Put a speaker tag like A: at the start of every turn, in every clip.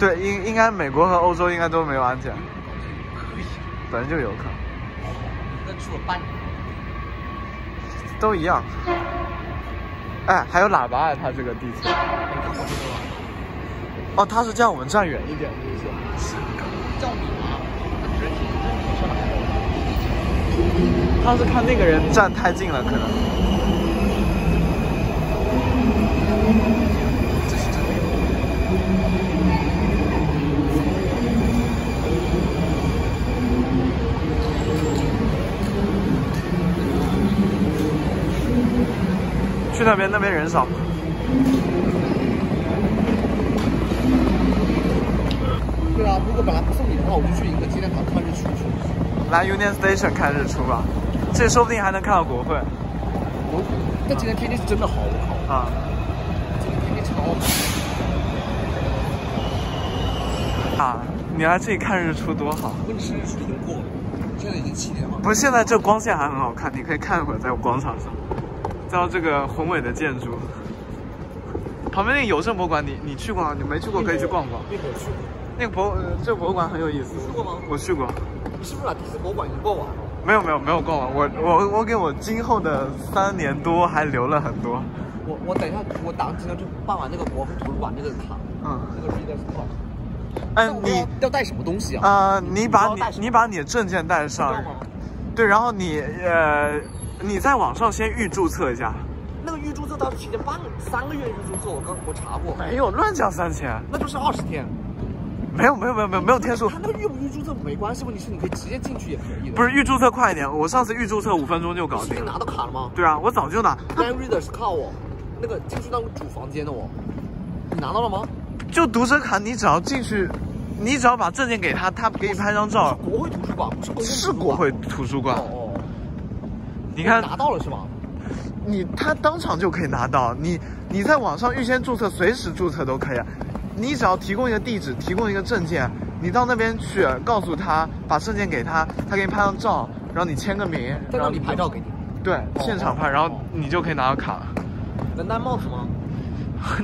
A: 对，应该美国和欧洲应该都没有安检，本来就游客。
B: 那住了半年，
A: 都一样。哎，还有喇叭啊，它这个地铁。哦，他是叫我们站远一点，是
B: 叫你吗？
A: 他是看那个人站太近了，可能。
B: 这是真的。
A: 去那边人少。
B: 对啊，如果本来不送你的话，我就去迎个纪念塔看日出去。
A: 来 Union Station 看日出吧，这说不定还能看到国会。
B: 但今天天气是真的好，我靠！
A: 啊，
B: 今天天气超好。
A: 啊，你来这里看日出多好！
B: 问题是日出已经过了，现在已经7点了。
A: 不是，现在这光线还很好看，你可以看一会儿在广场上，再到这个宏伟的建筑。旁边那个邮政博物馆，你去过吗？你没去过可以去逛逛。
B: 那个去过。
A: 那个这个博物馆很有意思。
B: 你去过吗？
A: 我去过。
B: 你是不是把迪士尼博物馆已经逛完了？
A: 没有逛完，我给我今后的3年多还留了很多。
B: 我等一下，我打算今天就办完那个国会图书馆那个卡，那个 Reader's Card。
A: 哎，你
B: 要带什么东西啊？
A: 你把你的证件带上，对，然后你在网上先预注册一下。
B: 那个预注册它是提前3个月预注册，我查过。
A: 没有乱讲3000，
B: 那就是20天。
A: 没有天数。
B: 他那个预不预注册没关系，问题是你可以直接进去也可以的。
A: 不是预注册快一点，我上次预注册5分钟就搞定。
B: 你拿到卡了吗？
A: 对啊，我早就拿。
B: Land Reader 是靠我，那个进去那个主房间的我，你拿到了吗？
A: 就读者卡，你只要进去，你只要把证件给他，他给你拍张照。
B: 国会图书馆不是公共图书馆。是
A: 国会图书馆。
B: 哦。
A: 你看
B: 拿到了是吗？
A: 他当场就可以拿到，你在网上预先注册，随时注册都可以。你只要提供一个地址，提供一个证件，你到那边去告诉他，把证件给他，他给你拍张照，然后你签个名，
B: 然后你拍照给你。
A: 对，现场拍，然后你就可以拿到卡了。
B: 能戴帽子吗？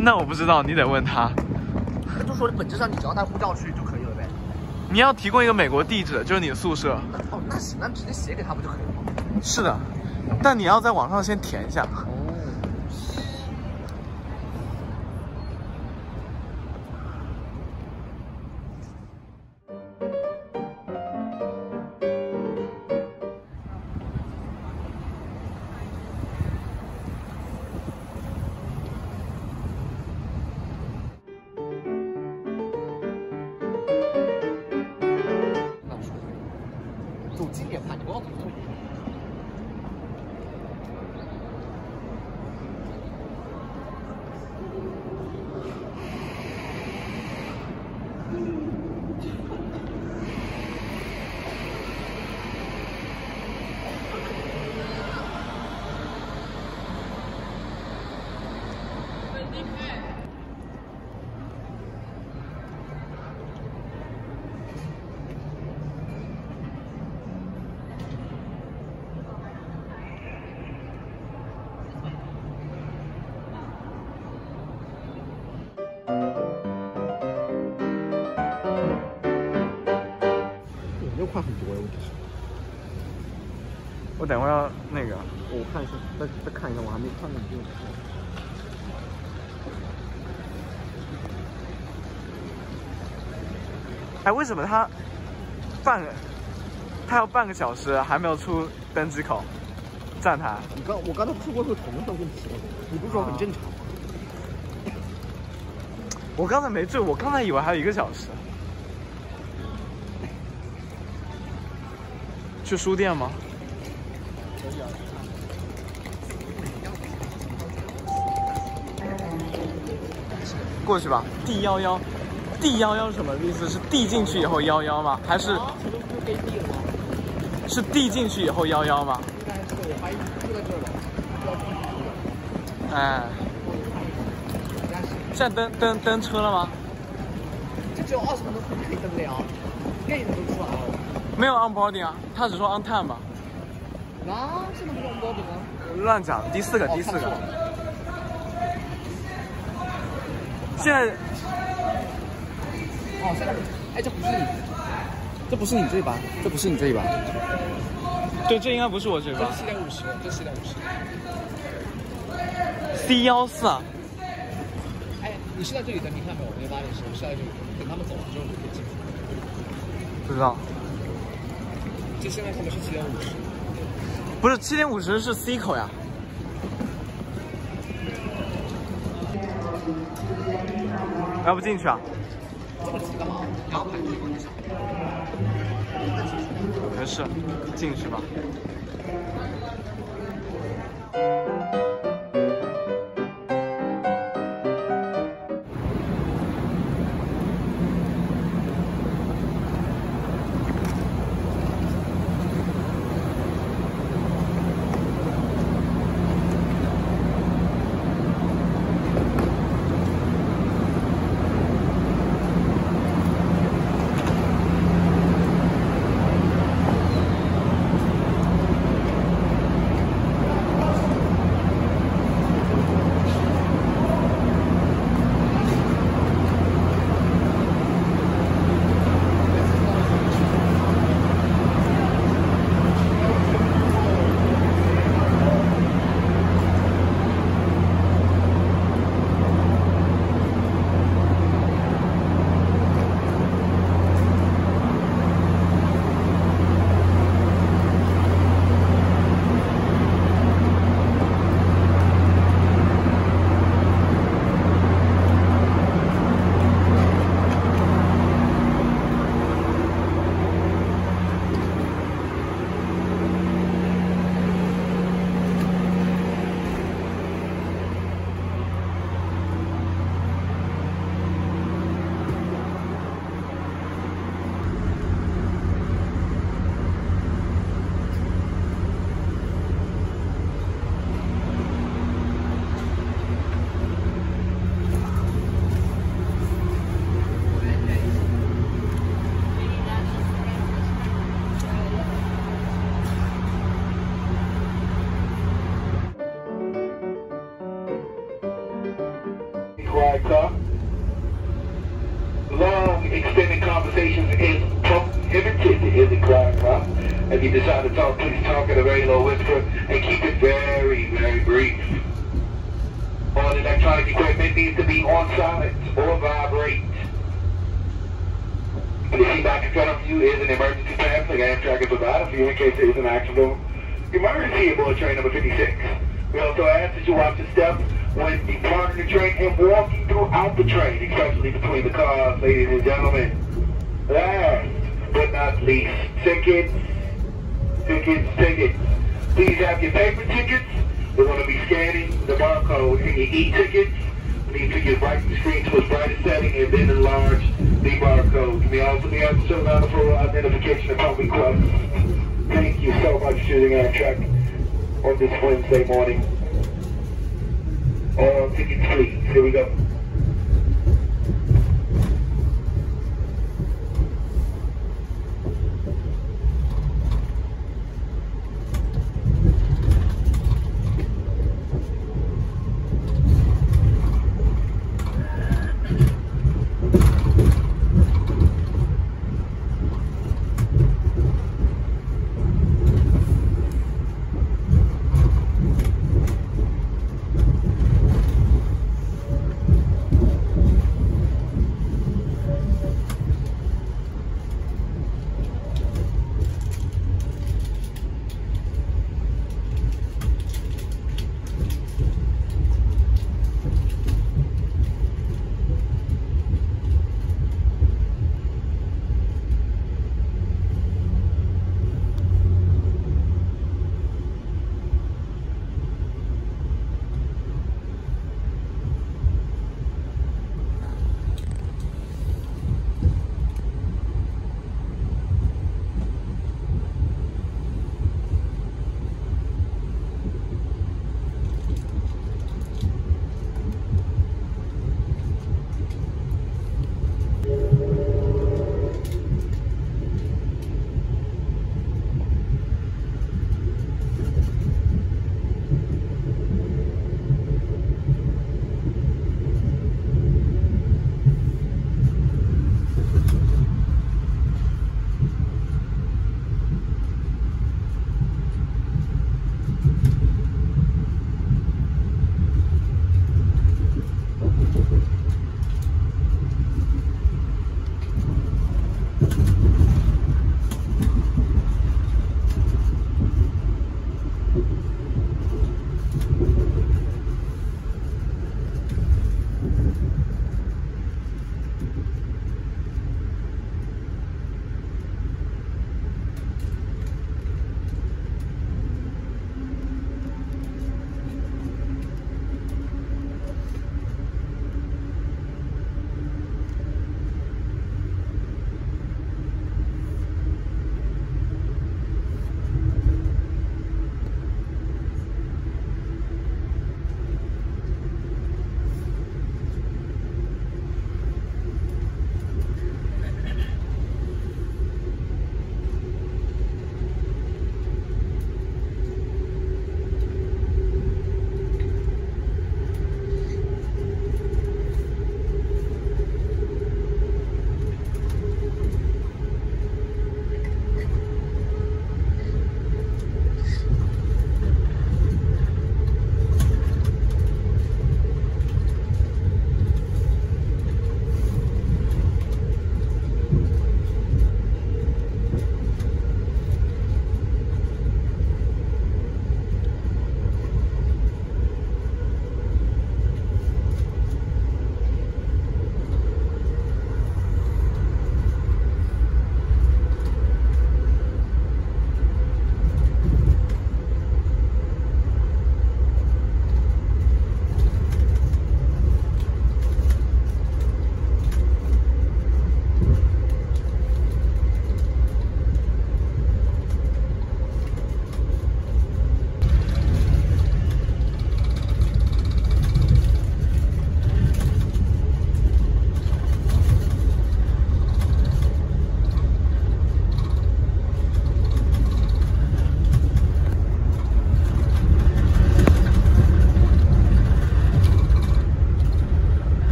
A: 那我不知道，你得问他。
B: 那就说本质上你只要带护照去就可以了呗。
A: 你要提供一个美国地址，就是你的宿舍。
B: 哦，那行，那直接写给他不就可以了吗？
A: 是的，但你要在网上先填一下。
B: 走近点看，你不要走错。又快很多呀，问题是。
A: 我等会儿要那个，
B: 我看一下，再看一下，我还没看到这个。
A: 哎，为什么他要半个小时还没有出登机口站台？
B: 我刚才不是问过同样的问题了，你不是说很正常吗？
A: 我刚才没注意，我刚才以为还有1个小时。去书店吗？
B: 可以啊。
A: 过去吧。D11 什么意思？是 D 进去以后11吗？还是？是 D 进去以后11吗？
B: 应该是，我怀疑就在这儿了。
A: 哎。现在登车了吗？
B: 这只有20分钟可以登了呀，电影都出来了。
A: 没有 onboarding 啊，他只说 on time 嘛。
B: 那现在不是 onboarding 吗？
A: 乱讲，第4个。现在
B: 哦，现在哎，这不是你，这不是你这把，这不是你这一把。
A: 对，这应该不是我这把。
B: 这是750，这是750。
A: C14啊。
B: 哎，你是在这里等，你看没有？那8点10，我是在这里等他们走了之后就可以进去。
A: 不知道。
B: 这现在他们是7.50。
A: 不是7.50是 C 口呀。要不进去啊？
B: 这么急干嘛？你要排队吗？你想？
A: 没事，进去吧。
C: Long, extended conversations is prohibited in the quiet car. If you decide to talk, please talk at a very low whisper and keep it very, very brief. All electronic equipment needs to be on silent or vibrate. The seat back in front of you is an emergency pass like Amtrak is provided for you in case there is an accident. Emergency aboard train number 56. We also ask that you watch your steps when departing the train and walking throughout the train, especially between the cars, ladies and gentlemen. Last but not least, tickets. Please have your paper tickets. We're going to be scanning the barcode in your e-tickets. We need to get right the screen to its brightest setting and then enlarge the barcode. You may also be able to show out for identification upon request. Thank you so much for choosing Amtrak on this Wednesday morning. All tickets please. Here we go.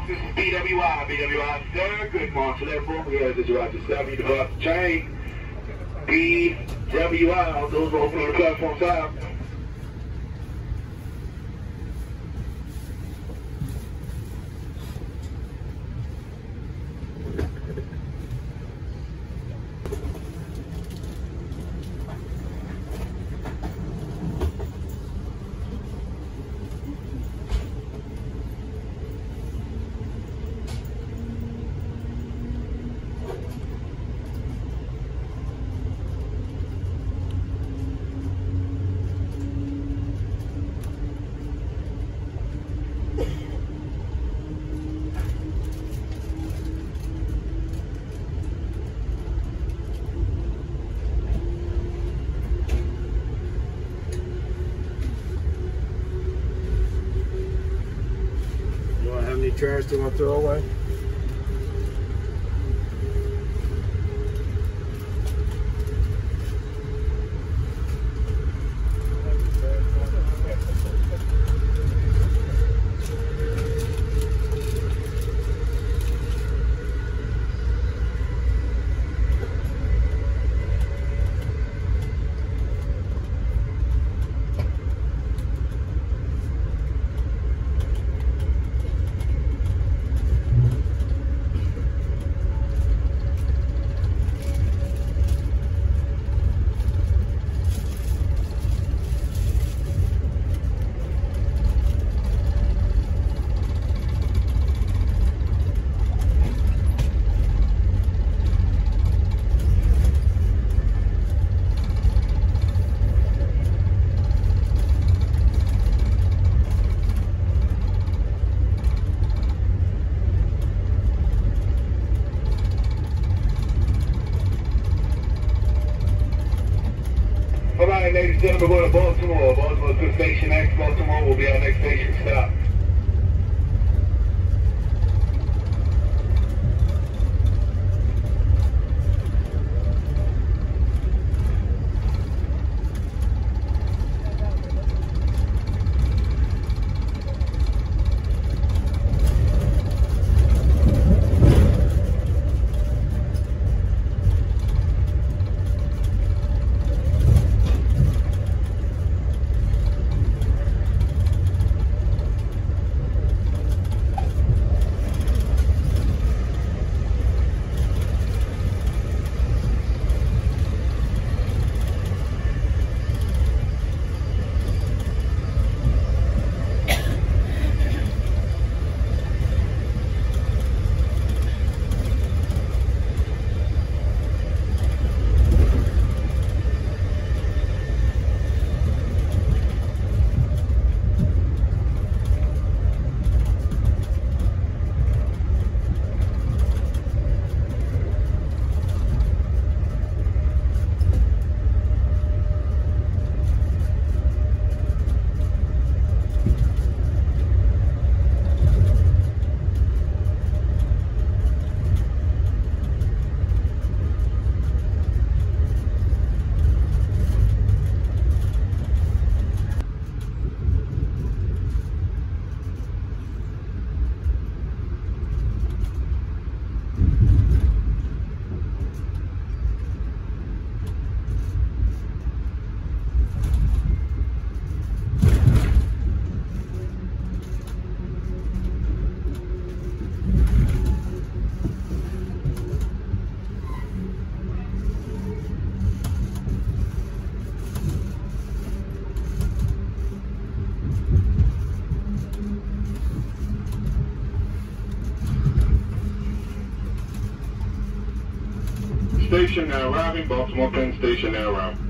C: folks, this is BWI. BWI, sir. Good morning to that boom. Here, this is Roger 7. Depart the train. BWI, those will open on the platform side.
D: Trash to throw away? Alright, ladies and gentlemen, we're going to Baltimore. Baltimore to Station X. Baltimore will be our next station stop. Station now arriving, Baltimore Penn Station now arriving.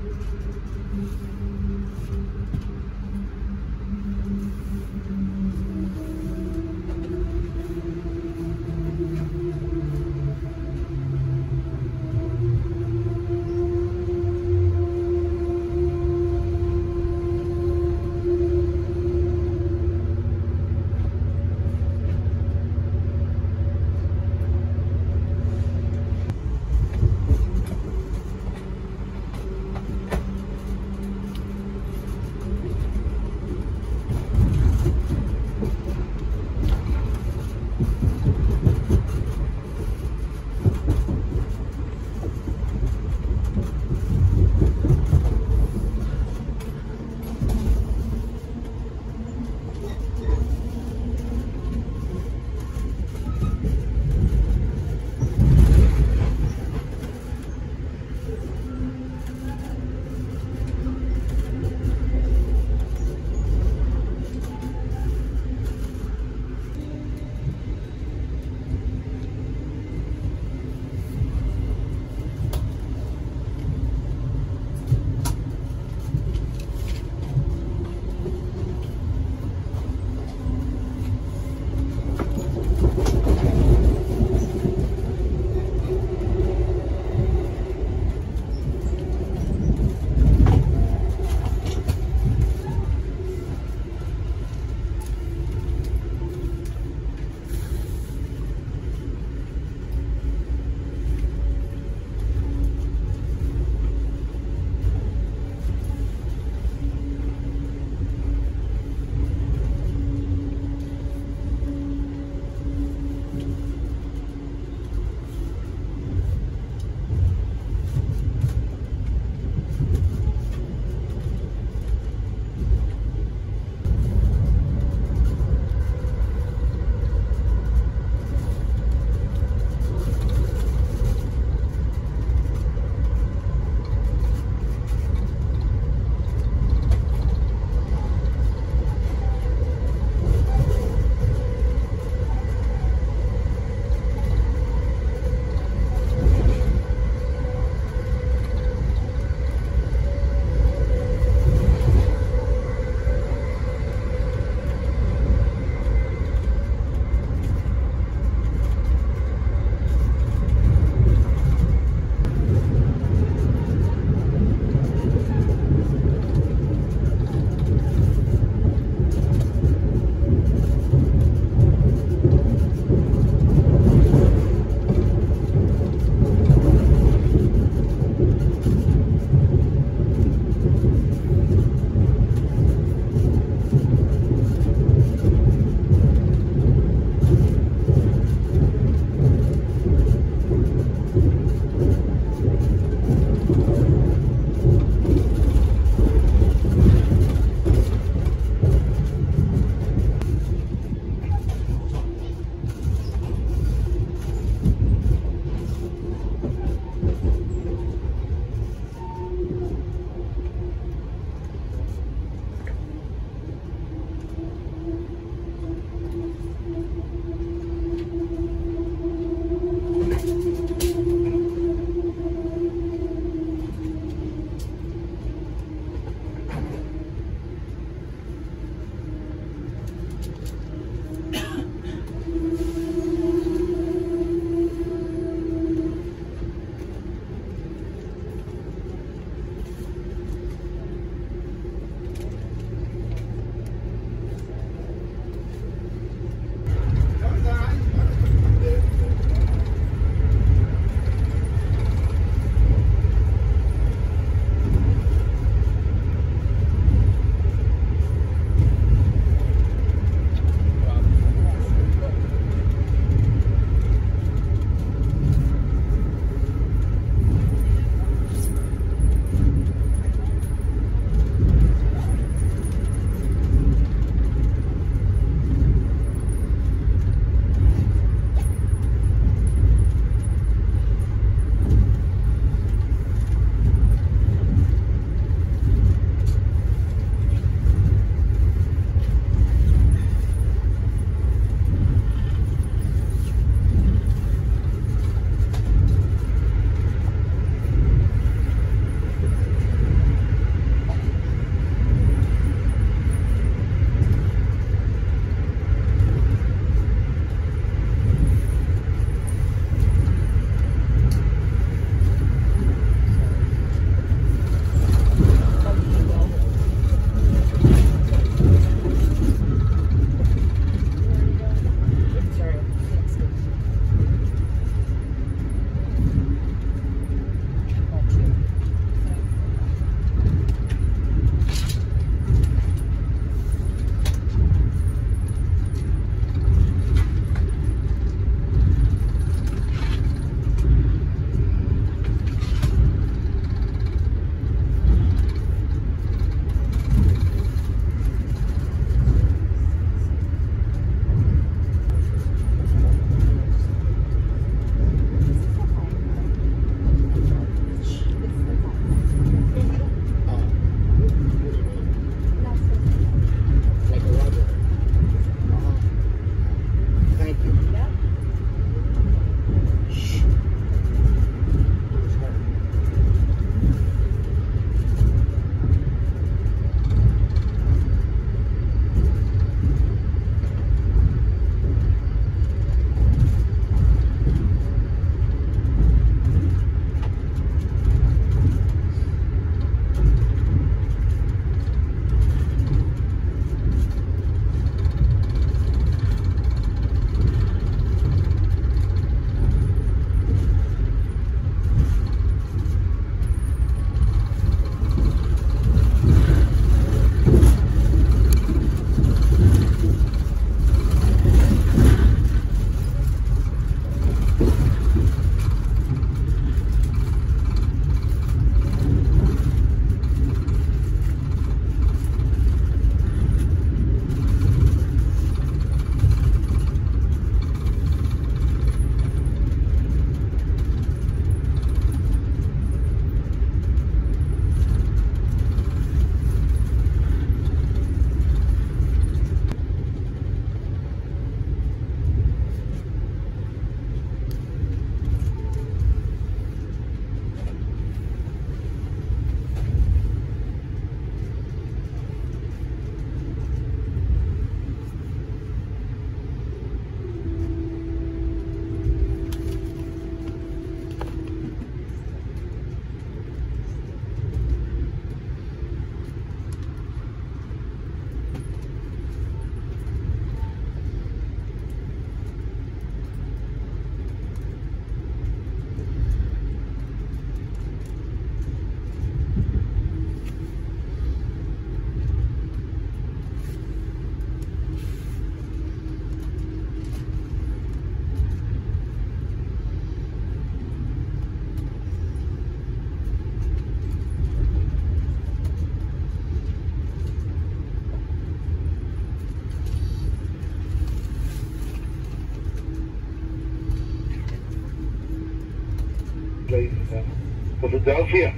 C: Philadelphia.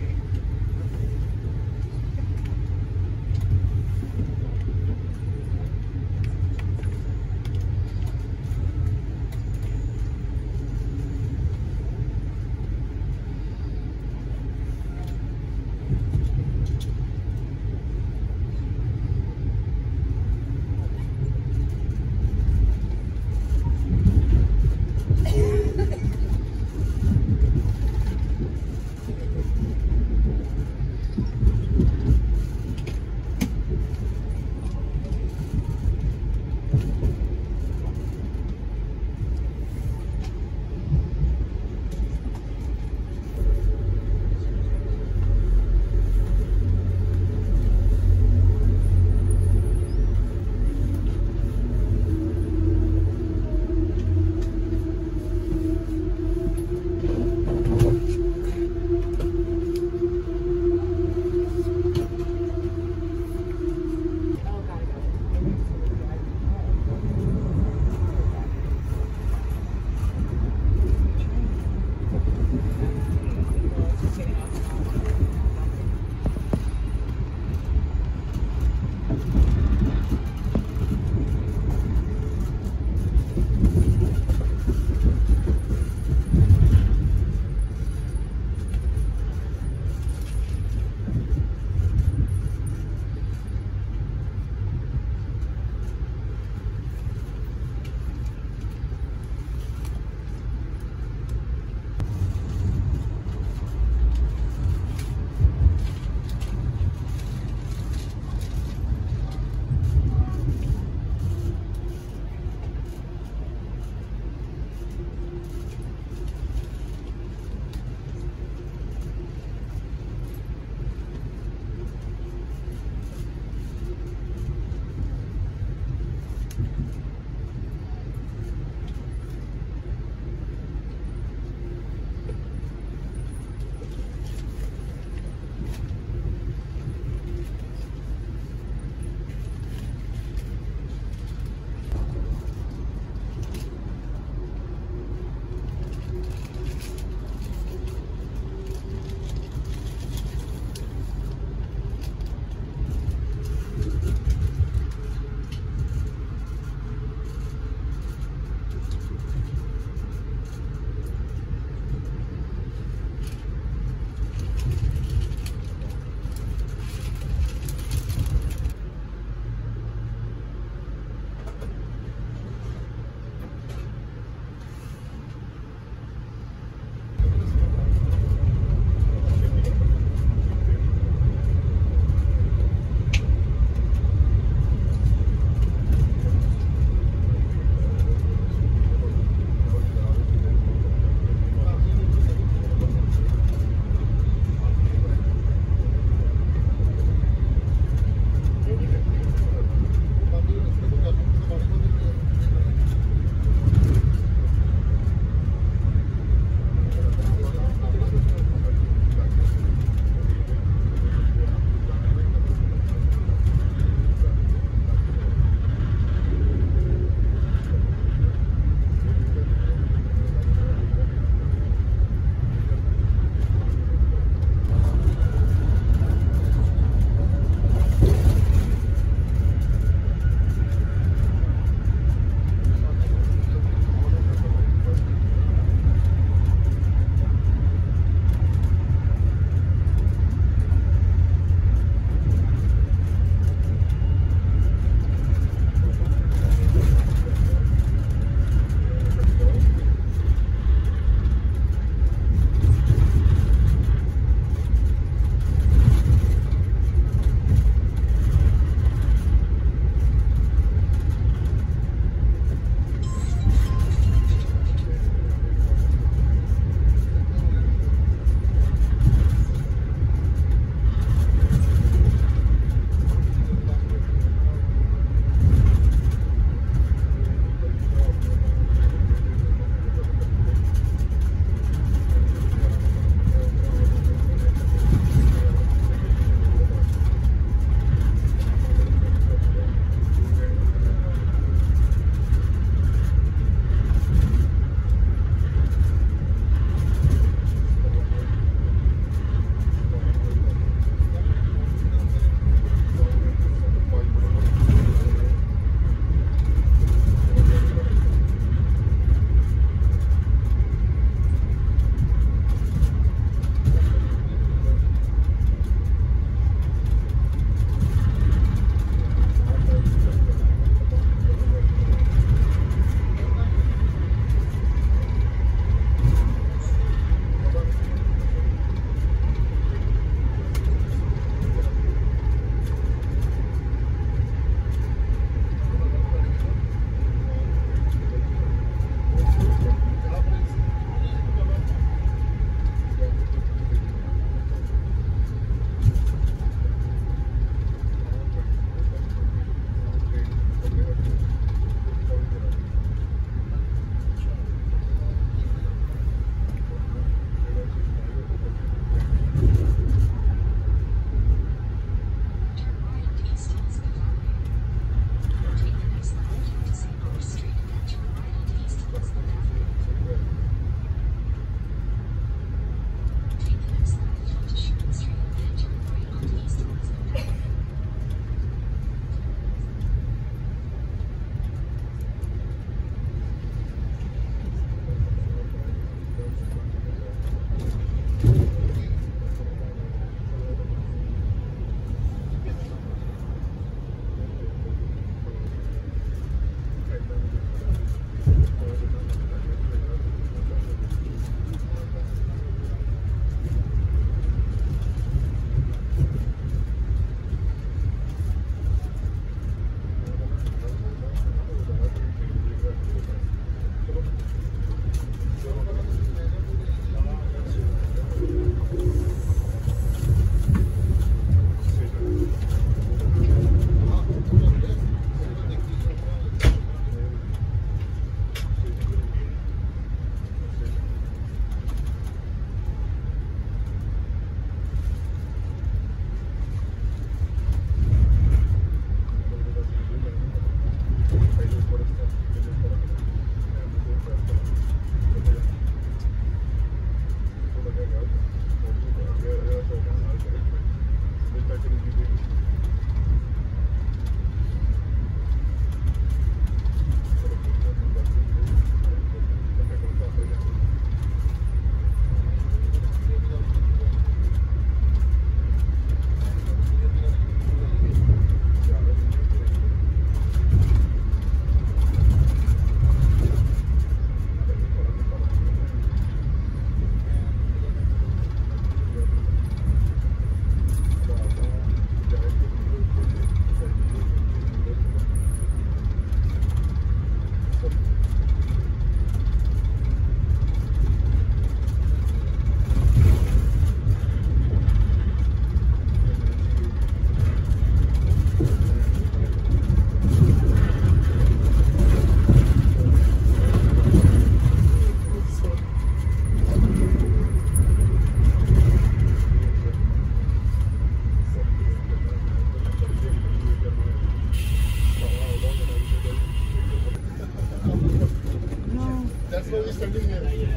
E: standing here.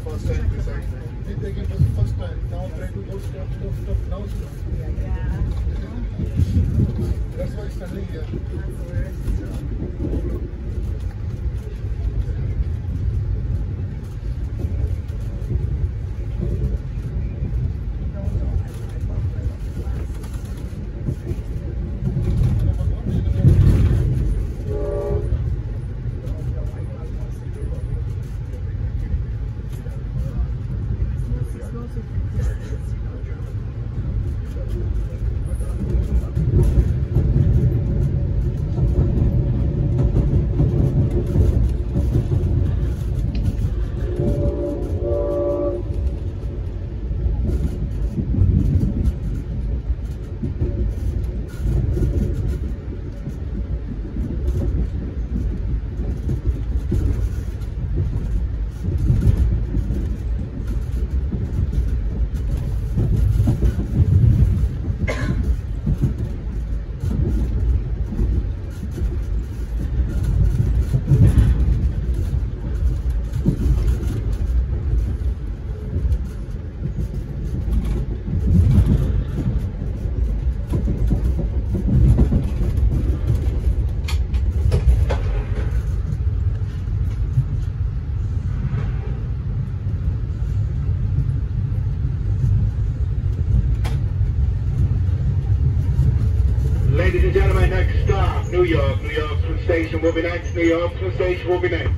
E: First time beside me. Did they give us the first time? Now try to go stop. Now stop. That's why standing here.
C: Ladies and gentlemen, next stop, New York. New York Swim Station will be next. New York Swim Station will be next.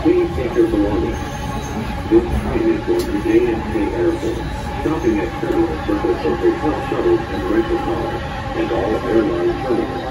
F: Please take your belongings. This train is going to JFK Airport, stopping at several service of hotel shuttles and rental cars, and all airline terminals.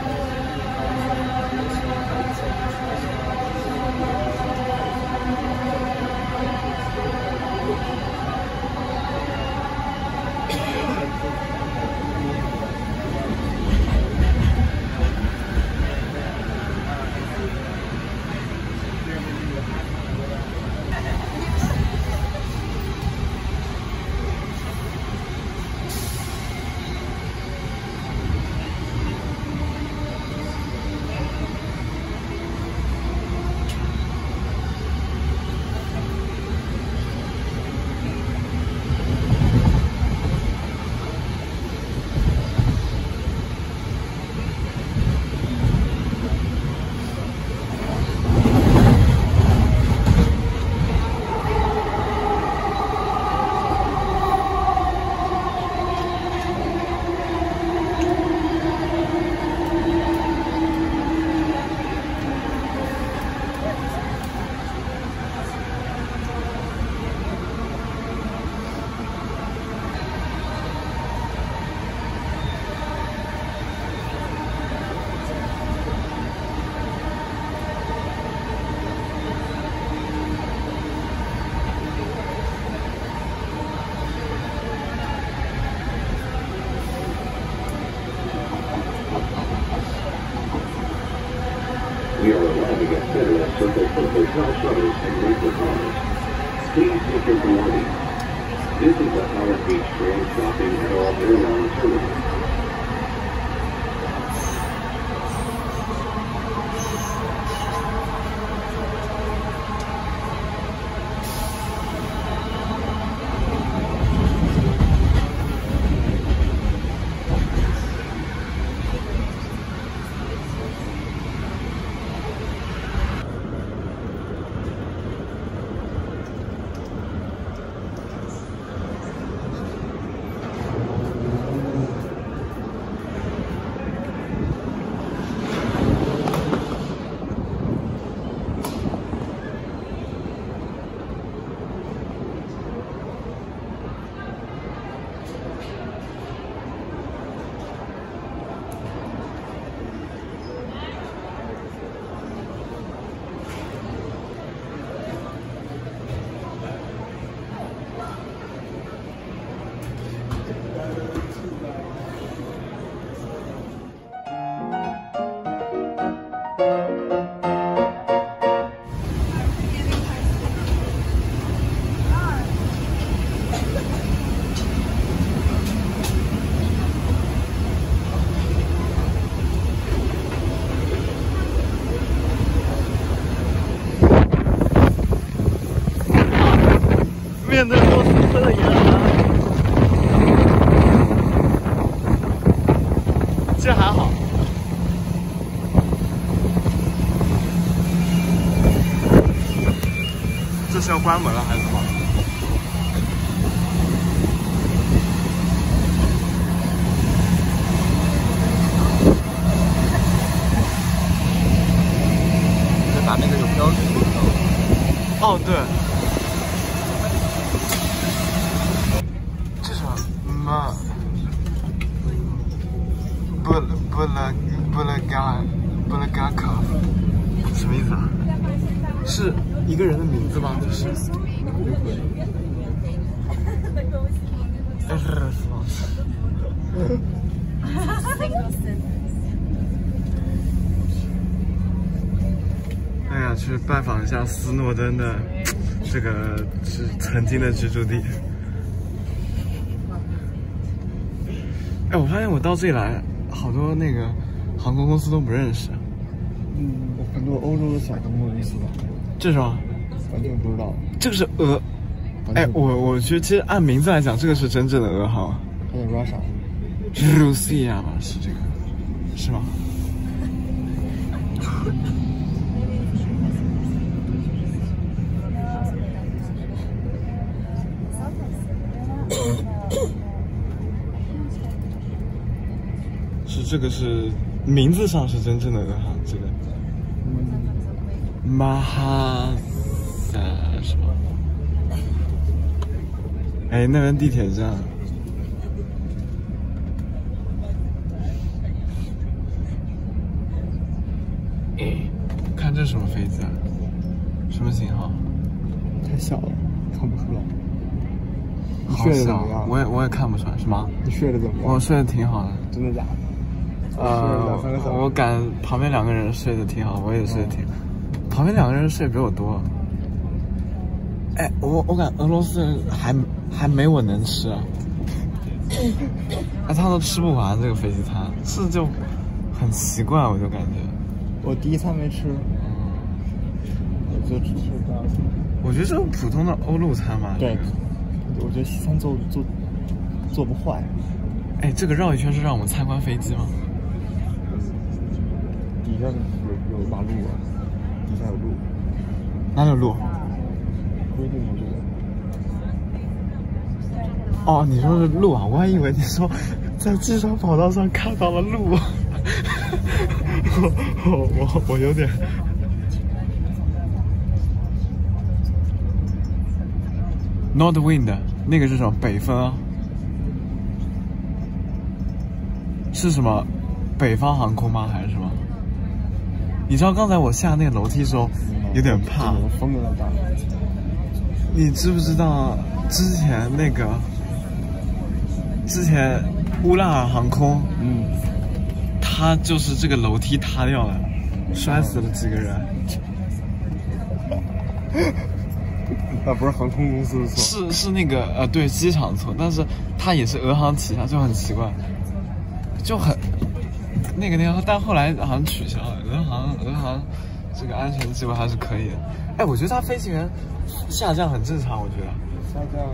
F: We are arriving at Federal Circle for hotel shuttles and rental cars. Please take your belongings. This is the Howard Beach train stopping at all airline terminals.
A: 面对坐出车的人啊，这还好。这是要关门了还是什么？ Bulgakov， 什么意思啊？是一个人的名字吗？这是。哎呀，去拜访一下斯诺登的这个曾经的居住地。哎，我发现我到这里来，好多那个航空公司都不认识。
E: 很多欧洲的小航空公司吧。
A: 这是吗？
E: 完全不知道。
A: 这个是俄。哎，我觉得其实按名字来讲，这个是真正的俄航。
E: 还有
A: Russia 吧，是这个，是吗？是这个是名字上是真正的俄航，这个。马哈萨是吧？哎，那边地铁站。看这是什么飞机啊？什么型号？
E: 太小了，看不出来。你
A: 好
E: 睡得怎么
A: 小，
E: 样？
A: 我也看不出来，是吗？
E: 你睡得怎么样？
A: 我睡得挺好的。
E: 真的假的？
A: 我感旁边两个人睡得挺好，我也睡得挺。旁边两个人睡比我多。哎，我感俄罗斯人还没我能吃啊。哎，他都吃不完这个飞机餐，这就很奇怪，我就感觉。
E: 我第一餐没吃，我就只吃到。
A: 我觉得这种普通的欧陆餐嘛。
E: 对，我觉得西餐做不坏。
A: 哎，这个绕一圈是让我们参观飞机吗？
E: 底下有马路啊，底下有路。
A: 哪有路？
E: 规定有路。
A: 哦，你说是路啊？我还以为你说在机场跑道上看到了路。我有点。Nordwind 那个是什么？北风啊？是什么？北方航空吗？还是什么？你知道刚才我下那个楼梯的时候有点怕。
E: 风有点大。
A: 你知不知道之前乌拉尔航空？它就是这个楼梯塌掉了，摔死了几个人。
E: 那不是航空公司的错，
A: 是那个对，机场错，但是它也是俄航旗下，就很奇怪，就很那个，但后来好像取消了。俄航这个安全机构还是可以的。哎，我觉得它飞行员下降很正常，我觉得。
E: 下降，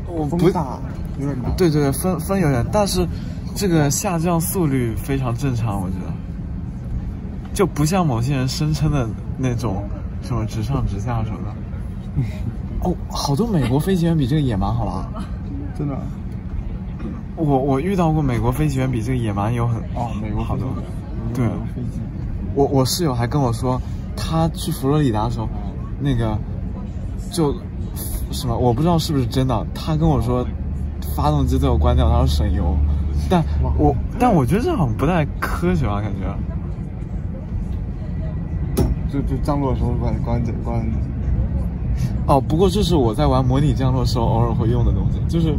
A: 我不
E: 大，有点大。
A: 对，风有点，但是这个下降速率非常正常，我觉得。就不像某些人声称的那种什么直上直下什么的。哦，好多美国飞行员比这个野蛮，好吧？
E: 真的。
A: 我遇到过美国飞行员比这个野蛮有
E: 美国
A: 好多。
E: 对，飞机。
A: 我室友还跟我说，他去佛罗里达的时候，那个就什么我不知道是不是真的，他跟我说发动机都有关掉，他说省油，但我觉得这好像不太科学啊，感觉。
E: 就降落的时候关。
A: 哦，不过这是我在玩模拟降落时候偶尔会用的东西，就是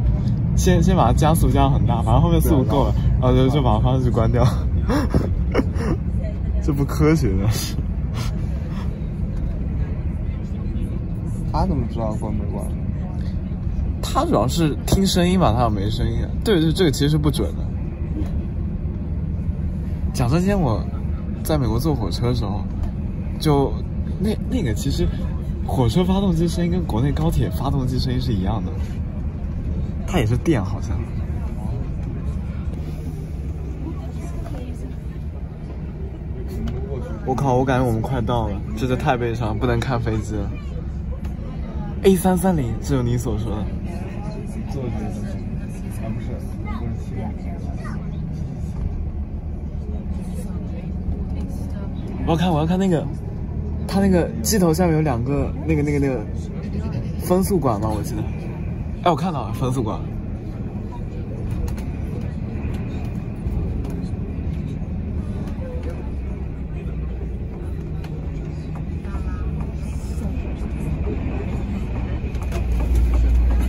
A: 先把它加速加很大，反正后面速度够了，然后就把发动机关掉。这不科学的是。
E: 他怎么知道关没关？
A: 他主要是听声音吧，他没声音。对，这个其实是不准的。讲真，我在美国坐火车的时候，就那个其实火车发动机声音跟国内高铁发动机声音是一样的，它也是电好像。我靠！我感觉我们快到了，这就太悲伤，不能看飞机了。A330，只有你所说的。
E: 坐不是，
A: 我要看那个，它那个机头下面有两个那个风速管吗？我记得。哎，我看到了风速管。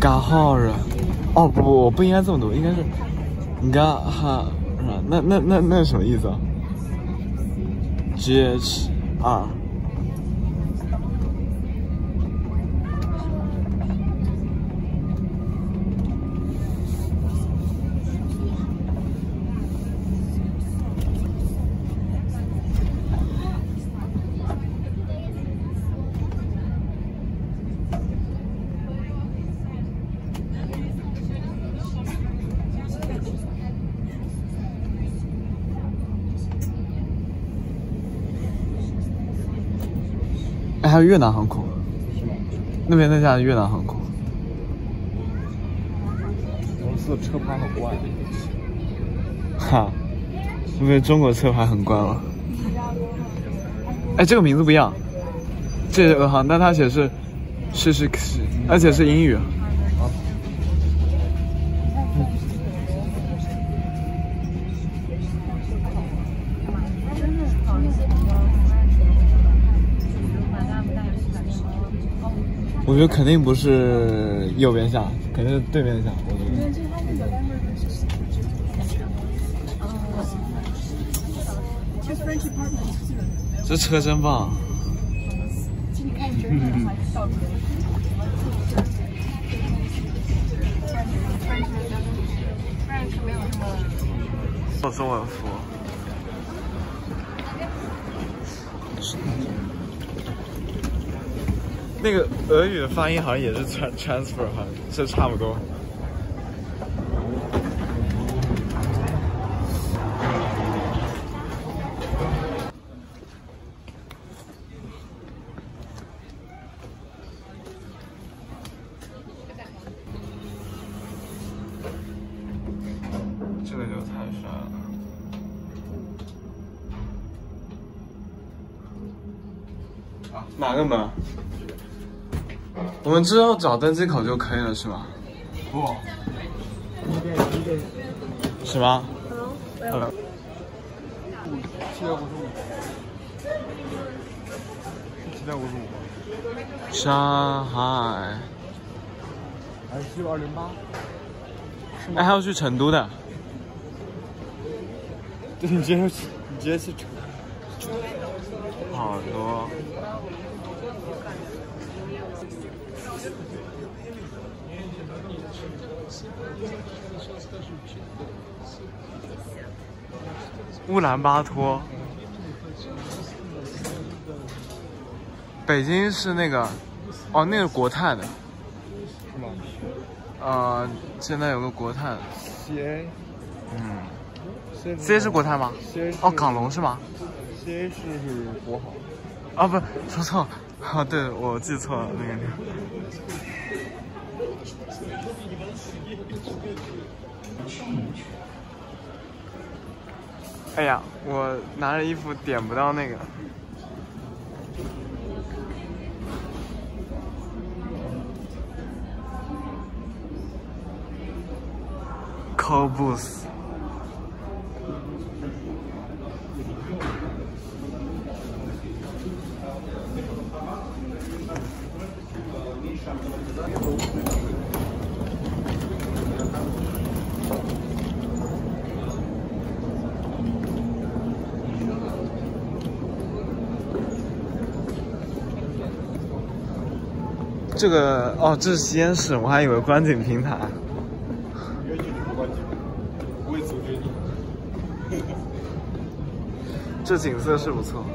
A: 嘎号人，哦不，我不应该这么读，应该是嘎哈，那是什么意思啊 ？GH2。还有越南航空，那边那家越南航空。
G: 俄罗斯的车牌很怪。
A: 哈，因为中国车牌很怪吗？哎，这个名字不一样，这是俄航，但它写是，而且是英语。我觉得肯定不是右边下，肯定是对面下。我觉得。这车真棒。做中文服。那个俄语的发音好像也是 transfer， 好像这差不多。这个就太帅了。啊，哪个门？我们之后找登机口就可以了，是吗？不，是吗 ？Hello。755。上海。
G: 还是208。
A: 哎，还要去成都的。
G: 对，你直接去成。
A: 好多。乌兰巴托，北京是那个，哦，那个国泰的，
G: 是吗？
A: 现在有个国泰的
G: CA，
A: CA 是国泰吗？
G: CA
A: 哦，港龙是吗
G: ？CA 是国航。
A: 啊，不，说错了，啊，对，我记错了那个。哎呀，我拿着衣服点不到那个。Call booth。这个哦，这是西安市，我还以为观景平台。
G: 不会阻止你。
A: 这景色是不错。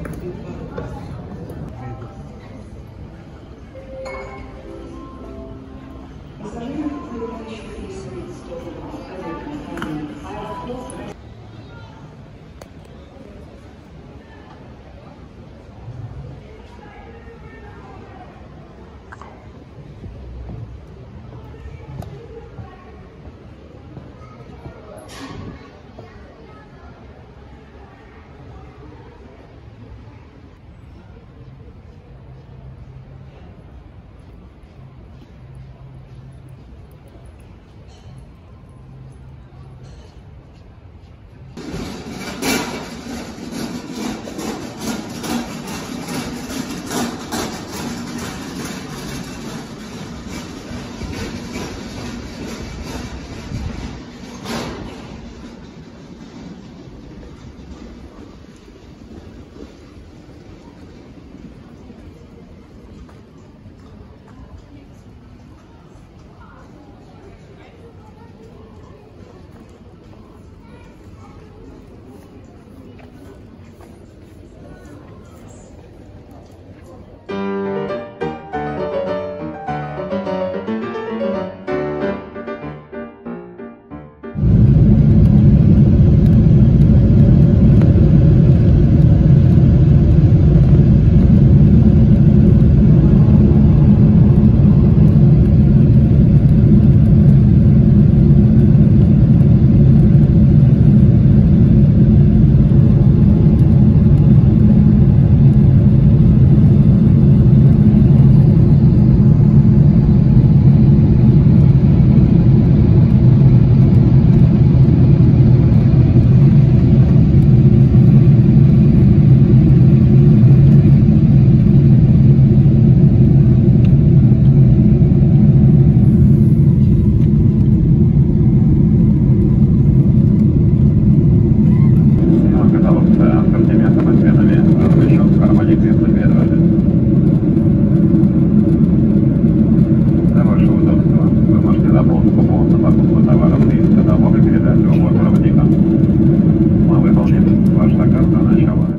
F: tempat utama Lamri sedang mobil kereta 2 Małe Wody, ważna karta na siała.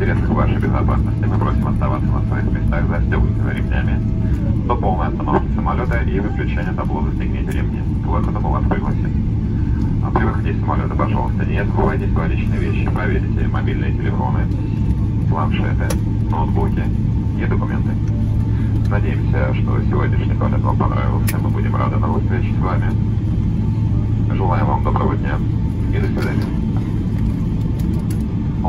F: интерес к вашей безопасности мы просим оставаться на своих местах, застегнутыми ремнями. До полной остановки самолета и выключения табло «Застегните ремни». К выходу мы вас пригласим. А при выходе из самолета, пожалуйста, не забывайте свои личные вещи. Проверьте мобильные телефоны, планшеты, ноутбуки и документы. Надеемся, что сегодняшний полет вам понравился. Мы будем рады новой встрече с вами. Желаем вам доброго дня и до свидания.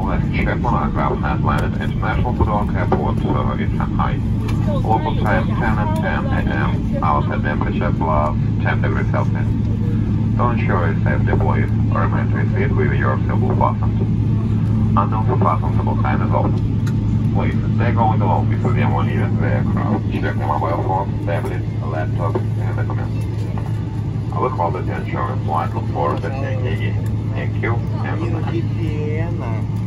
F: Last check on aircraft has landed at International Pudong Airport in Shanghai. Local time 10 and 10 a.m. Outside temperature plus 10 degrees Celsius. To ensure a safe deploy, remain to your seat with your seatbelt fastened. Until the fastenable sign is off. Please stay going along with them leaving the aircraft. Check your mobile phone, tablet, laptop, and documents. I look forward to ensuring flight. Look forward to seeing you again. Thank you and good night.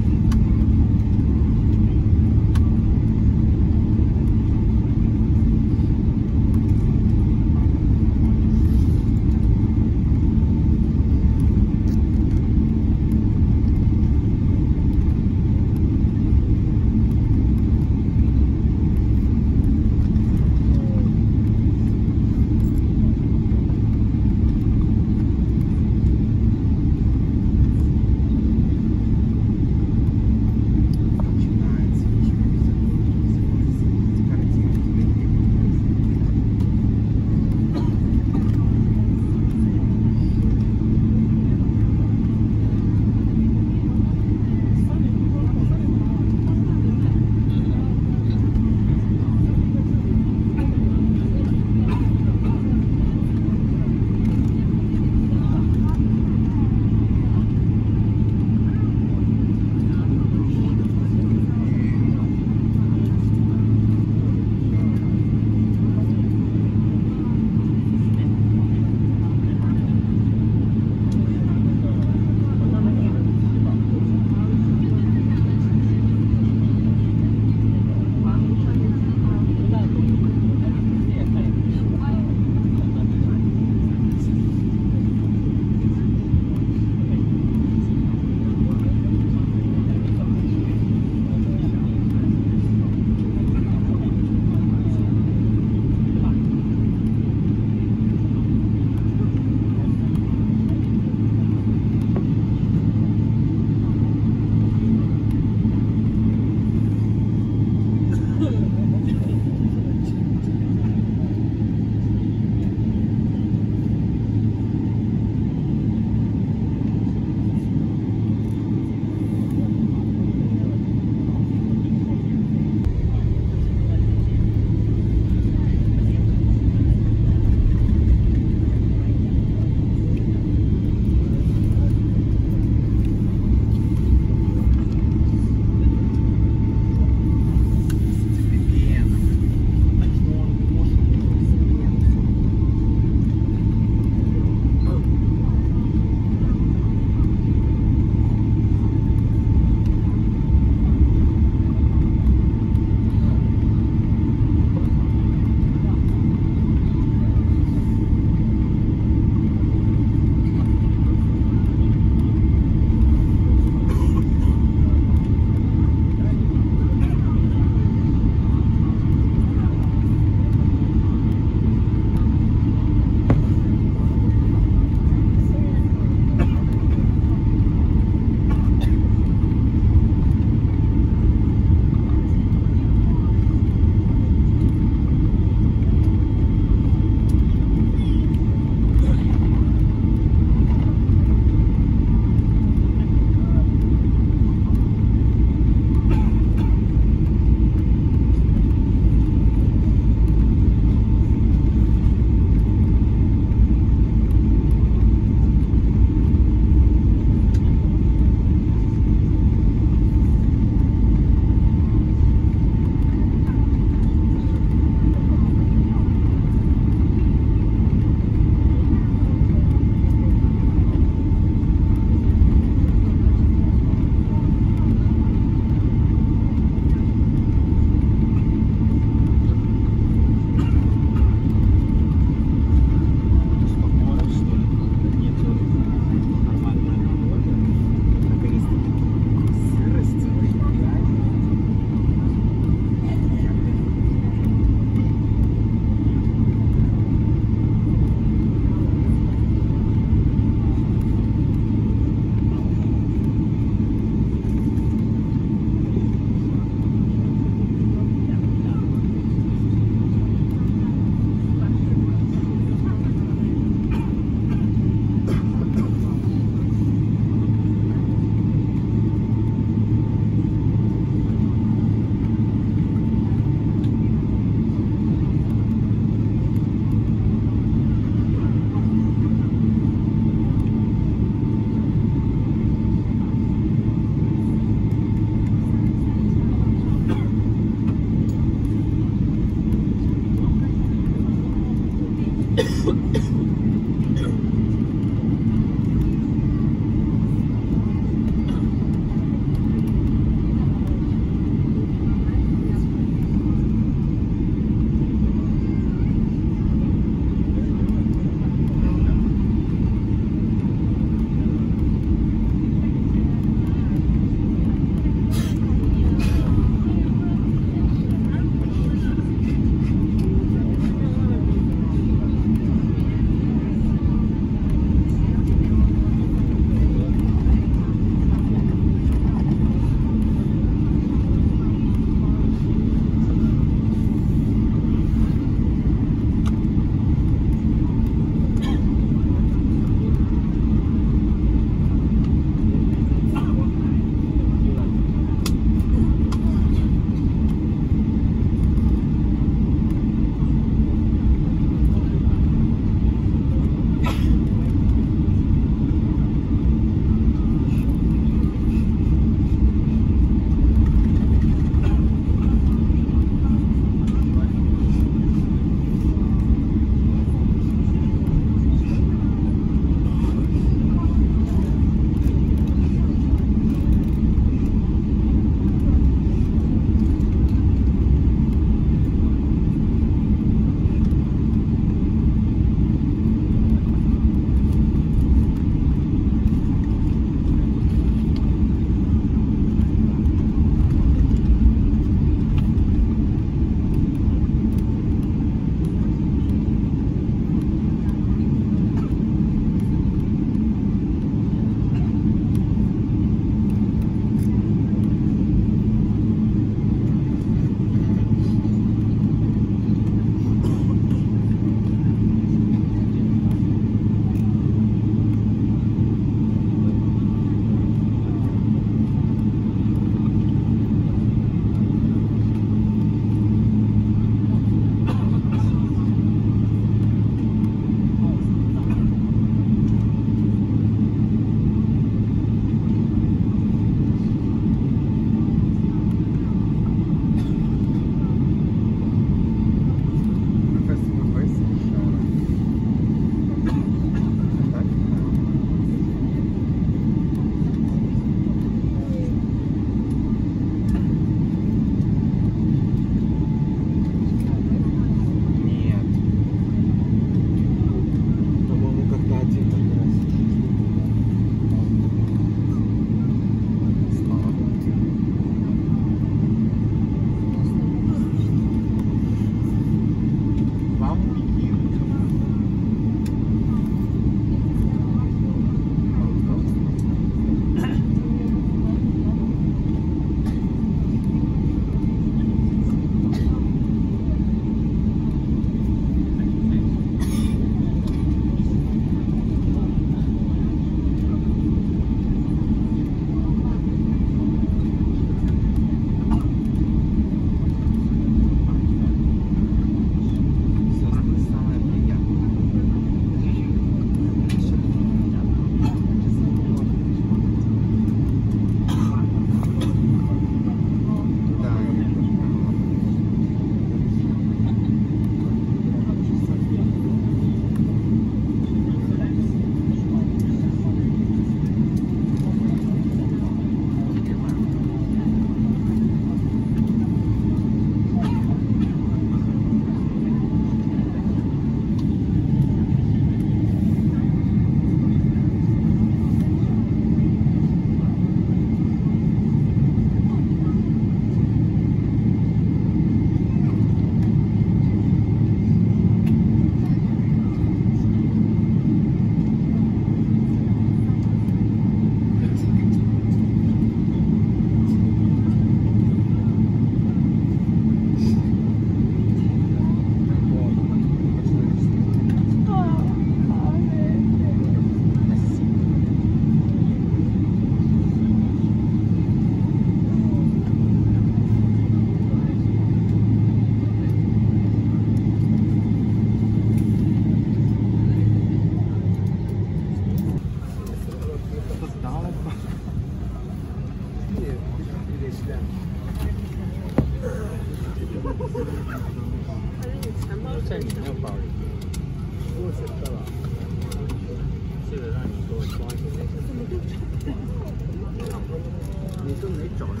H: 你都没找他，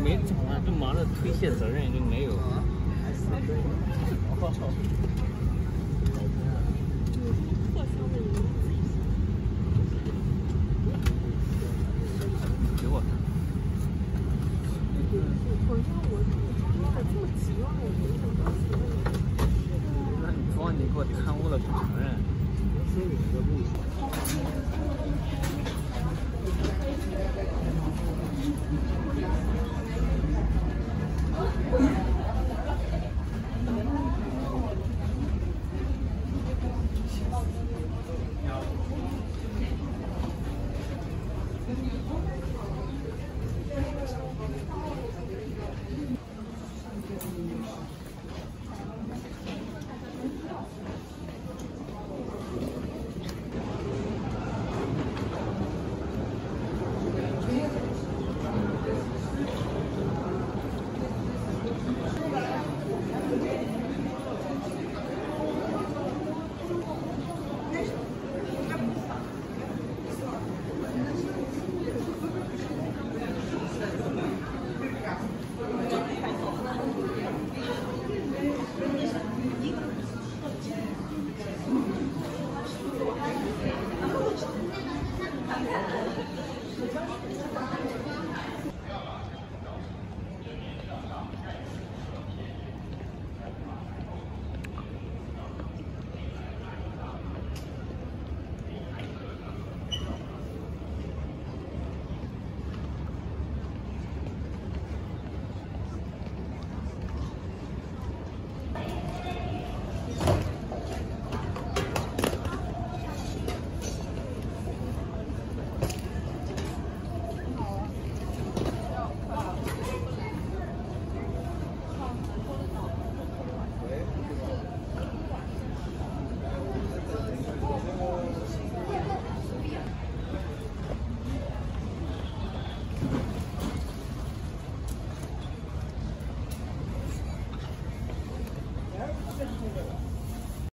H: 没找啊，就忙着推卸责任就没有。给我看。那你装你给我贪污了不承认？